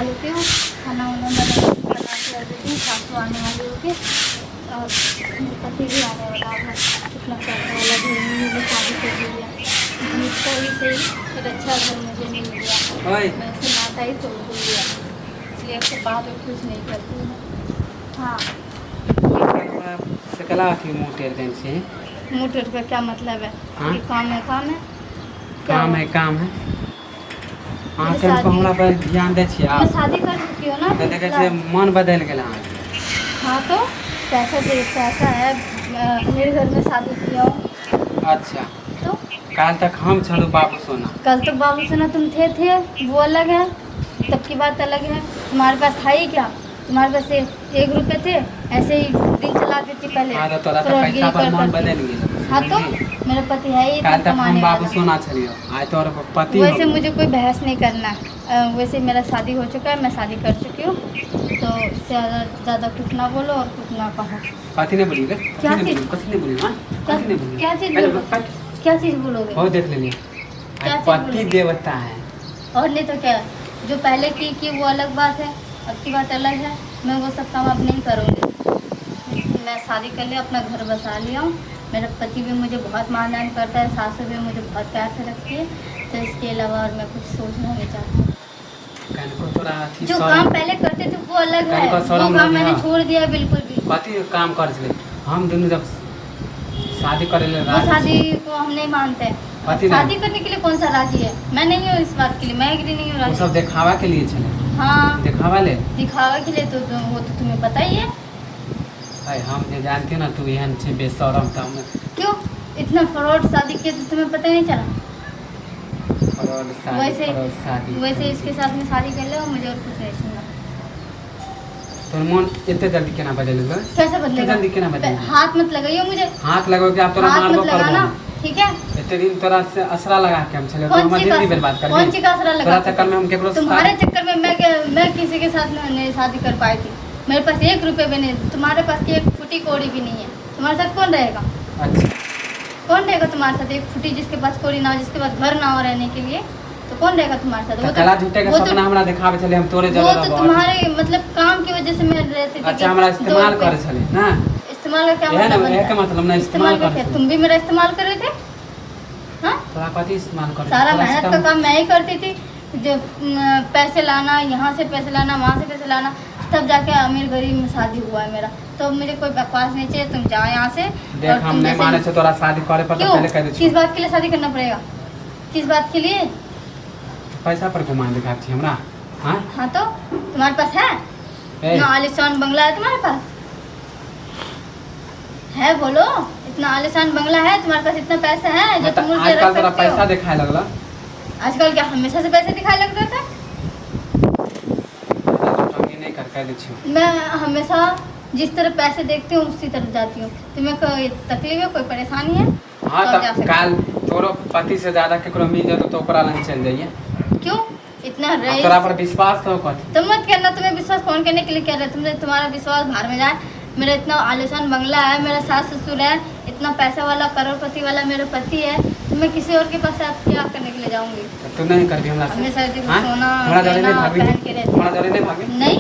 लेती हूँ, खाना वाना बना कर देती हूँ। सासू आने वाली होगी और मेरे पति भी आने वाला है। कितना पैसा वाला घर में मुझे शादी कर दी है, इसका ही सही फिर अच्छा घर मुझे मिल गया। मैं इसे नाता ही तोड़ दूँगी, इसलिए उसके बाद में कुछ नहीं करती हूँ। हाँ, सकला की मोटर से मोटर का क्या मतलब है? हाँ? ये काम है, काम है, काम है, काम है। मेरी के शादी- हमरा पर ध्यान दे छियै मैं आप शादी कर चुकी हूँ ना। तो देखे छियै मन बदल गेल अहाँ। हाँ तो पैसा है, मेरे घर में शादी किया हूँ। अच्छा, तो काल तक हम छलू बाबू सोना। कल तो बाबू सोना तुम थे वो अलग है, तब की बात अलग है। तुम्हारे पास था ही क्या? तुम्हारे पास 1 रुपये थे, ऐसे ही दिन चला देती पहले। हाँ तो तोरा तो फ्रॉडगिरी पैसा पर कर मन करके। बदल गेल। हाँ तो मेरा पति है ही काल इतना तक हम कमाने बाबू वाला। सोना छलियो, आज तोर पति हो वैसे गेल। मुझे कोई बहस नहीं करना है। वैसे मेरा शादी हो चुका है, मैं शादी कर चुकी हूँ, तो इससे ज़्यादा कुछ ना बोलो और कुछ ना कहो। कथी ने बोली गे? क्या चीज़? कथी ने बोली? हां कथी ने बोली? क्या चीज़ पहले बोलो? कट। क्या चीज़ बोलोगे? हो देख लेनी। क्या चीज़ पति बोलोगे? देवता है। और नहीं तो क्या, जो पहले की वो अलग बात है, अब की बात अलग है। मैं वो सब काम अब नहीं करूँगी। मैं शादी कर लिया, अपना घर बसा लिया हूँ। मेरा पति भी मुझे बहुत मान करता है, सासू भी मुझे बहुत प्यार से रखती है, तो इसके अलावा और मैं कुछ सोचना नहीं चाहती। कान को तोरा अथी जो काम पहले करते थे वो अलग है, कहीं का वो शरम काम लगे मैंने हाँ। छोड़ दिया बिल्कुल भी। कथी काम कर छले? हम दोनों जब शादी करे ले वो राजी शादी को हम नहीं मानते हैं। कथी शादी करने के लिए कौन सा राजी है? मैं नहीं हूँ इस बात के लिए, मैं एग्री नहीं हूँ वो राजी। सब दिखावा के लिए छले। हाँ, दिखावा ले। दिखावे के लिए तो वो तो तुम्हें पता ही है। भाई हम जे जानते ना तू एहन छे बेशरम त हम क्यों इतना फ्रॉड शादी किया तो तुम्हें पता नहीं चला? फ्रॉड शादी वैसे इसके साथ में शादी कर ले और मुझे और कुछ नहीं सुनना। तो मन इतने जल्दी केना बदल गए? कैसे बदलेगा? जल्दी केना बदल? हाथ मत लगाइए मुझे, हाथ लगो कि आप तोरा हाथ मारबो मत लगाना, करबो। ठीक है? इतने दिन तोरा से असरा लगा के हम चले तो कौन हम सी जिंदगी बर्बाद कर कौन सी का असरा लगा? तोरा चक्कर में हम केकरो तुम्हारे चक्कर में मैं किसी के साथ नहीं शादी कर पाई थी। मेरे पास 1 रुपये भी नहीं, तुम्हारे पास की 1 फुटी कौड़ी भी नहीं है। तुम्हारे साथ कौन रहेगा? अच्छा कौन रहेगा तुम्हारे साथ? 1 फुटी जिसके पास कौड़ी ना हो, जिसके पास घर ना हो रहने के लिए, तो कौन रहेगा तुम्हारे साथ? तो कला झूठे का सपना हमरा दिखावे चले हम तोरे जरे वो तो तुम्हारे मतलब काम की वजह से मैं रहती थी। अच्छा हमरा इस्तेमाल करे चले ना। इस्तेमाल का क्या यह ना मतलब? यह का मतलब ना इस्तेमाल का कर क्या? तुम भी मेरा इस्तेमाल कर रहे थे? हाँ, तोरा कथी इस्तेमाल कर? सारा मेहनत का काम मैं ही करती थी। जो पैसे लाना, यहाँ से पैसे लाना, वहाँ से पैसे लाना, तब जाके अमीर गरीब में शादी हुआ है मेरा। तो मुझे कोई बकवास नहीं चाहिए, तुम जाओ यहाँ से। देख हम नहीं माने से तोरा शादी करे पर तो क्यों? पहले कह दे। किस बात के लिए शादी करना पड़ेगा? किस बात के लिए? पैसा पर घुमान दिखा छी हमरा। हां हाँ तो तुम्हारे पास है इतना आलीशान बंगला है? तुम्हारे पास है? बोलो, इतना आलीशान बंगला है तुम्हारे पास? इतना पैसा है जो तुम मुझसे रख आजकल तोरा सकते पैसा हो? दिखाए लगला। आजकल क्या हमेशा से पैसे दिखाई लगता था? हम ये नहीं कर कह दे छी। मैं हमेशा जिस तरह पैसे देखती हूँ उसी तरह जाती हूँ। तुम्हें कोई तकलीफ है, कोई परेशानी है? हां तो जा तो सकते काल तोरो पति से ज्यादा केकरो मिल जातो तो ओकरा लंग चल जाइए। क्यों इतना अब रईस? तोरा पर विश्वास तो कथी? तुम मत करना, तुम्हें विश्वास कौन करने के लिए कह रहे? तुमने तुम्हारा विश्वास बाहर में जाए। मेरा इतना आलीशान बंगला है, मेरा सास ससुर है, इतना पैसा वाला करोड़पति वाला मेरा पति है, तो मैं किसी और के पास आप क्या करने के लिए जाऊंगी? तू नहीं करबी हमरा से? हमेशा देखो हाँ? सोना हमरा जरे नहीं गहना भाभी। पहन के रहती हमरा जरे नहीं भाभी। नहीं,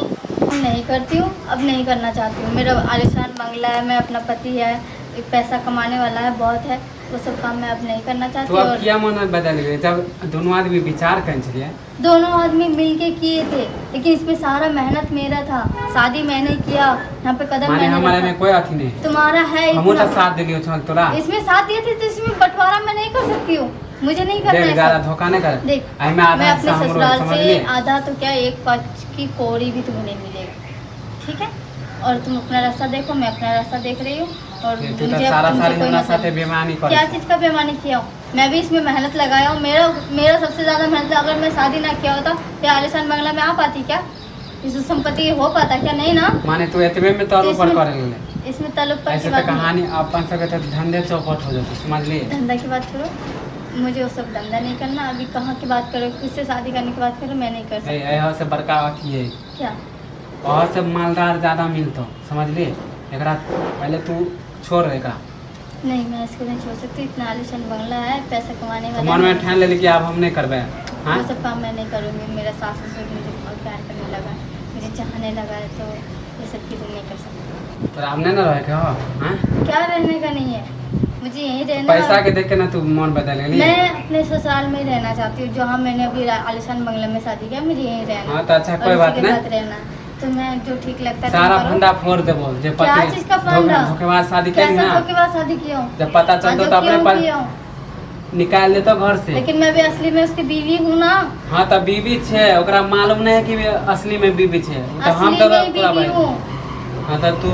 नहीं करती हूँ, अब नहीं करना चाहती हूँ। मेरा आलीशान बंगला है, मैं अपना पति है, एक पैसा कमाने वाला है, बहुत है, वो सब काम मैं अब नहीं करना चाहती। तो अब और क्या मन बदल गए जब दोनों आदमी विचार कर छलिए? दोनों आदमी मिलके किए थे, लेकिन इसमें सारा मेहनत मेरा था। शादी मैंने किया, यहाँ पे कदम माने मैंने हमारे रखा। में कोई अथी नहीं। तुम्हारा है हम तो इतना, साथ दिलियो चल तोरा। इसमें साथ दिए थे तो इसमें बंटवारा मैं नहीं कर सकती हूँ, मुझे नहीं करना देख है ज्यादा सब। धोखा नहीं कर। देख आई में मैं आधा अपने हिस्सा हमरो ससुराल समझ से लिए। आधा तो क्या 1 की कौड़ी भी तुम्हें नहीं मिलेगा, ठीक है? और तुम अपना रास्ता देखो, मैं अपना रास्ता देख रही हूँ। और तू तो मुझे सारा तुमसे सारी कोई हमरा मतलब साथे बेईमानी कर। क्या चीज़ का बेईमानी किया हूँ? मैं भी इसमें मेहनत लगाया हूँ। मेरा सबसे ज़्यादा मेहनत, अगर मैं शादी ना किया होता तो आलीशान बंगला में आ पाती क्या? इस संपत्ति हो पाता क्या? नहीं ना। माने तू एतबे में तौर ऊपर करे ले। इसमें ताल्लुक पर ऐसे की तो बात नहीं। कहानी अपन सब के धंधे चौपट हो जाते समझ लिए। धंधा की बात करो, मुझे वो सब धंधा नहीं करना। अभी कहाँ की बात करो, किससे शादी करने की बात करो, मैं नहीं कर सकती। ऐ से बड़का अथी है क्या? और सब मालदार ज्यादा मिलतो समझ लिए। एकरा पहले तू छोड़ एकरा नहीं, मैं इसको नहीं छोड़ सकती। इतना आलिशान बंगला है, पैसा कमाने तो वाला मन में है। ठान ले कि अब हम नहीं करबे। हाँ वो सब काम मैं नहीं करूँगी। मेरा सास ससुर मुझे बहुत प्यार करने लगा, मुझे चाहने लगा है, तो ये सब चीज़ें नहीं कर सकती। तो आप नहीं ना रहे के हो। हाँ क्या रहने का नहीं है, मुझे यहीं रहना। पैसा के देख के ना तू मन बदल गई। मैं अपने ससुराल में ही रहना चाहती हूँ, जहाँ मैंने अभी आलिशान बंगले में शादी किया, मुझे यहीं रहना। हाँ तो अच्छा, कोई और बात इसी के नहीं। साथ रहना। तो मैं जो ठीक लगता है सारा तुम करो। फंडा फोड़ देबो जे क्या पति चीज़ का फंडा? धोखेबाज शादी क्या करी सब ना, के बाद शादी किया हूँ? जब पता चलतो तो अपने पर किया हूँ? निकाल देतो घर से। लेकिन मैं भी असली में उसकी बीवी हूँ ना। हाँ तो बीबी छे, ओकरा मालूम नहीं है कि वे असली में बीबी छे। तो हम असली तो में पूरा बीवी भाई। हूँ। हाँ तो तू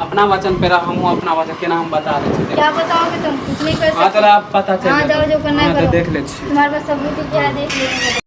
अपना वचन पे रह, हम अपना वचन के नाम बता दे छी। क्या बताओगे तुम? कुछ नहीं कर हाँ सकते। तो आप पता चल हाँ, जाओ जो करना है हाँ तो करो। देख ले छी। तुम्हारे पास सबूत है क्या? देख लेंगे।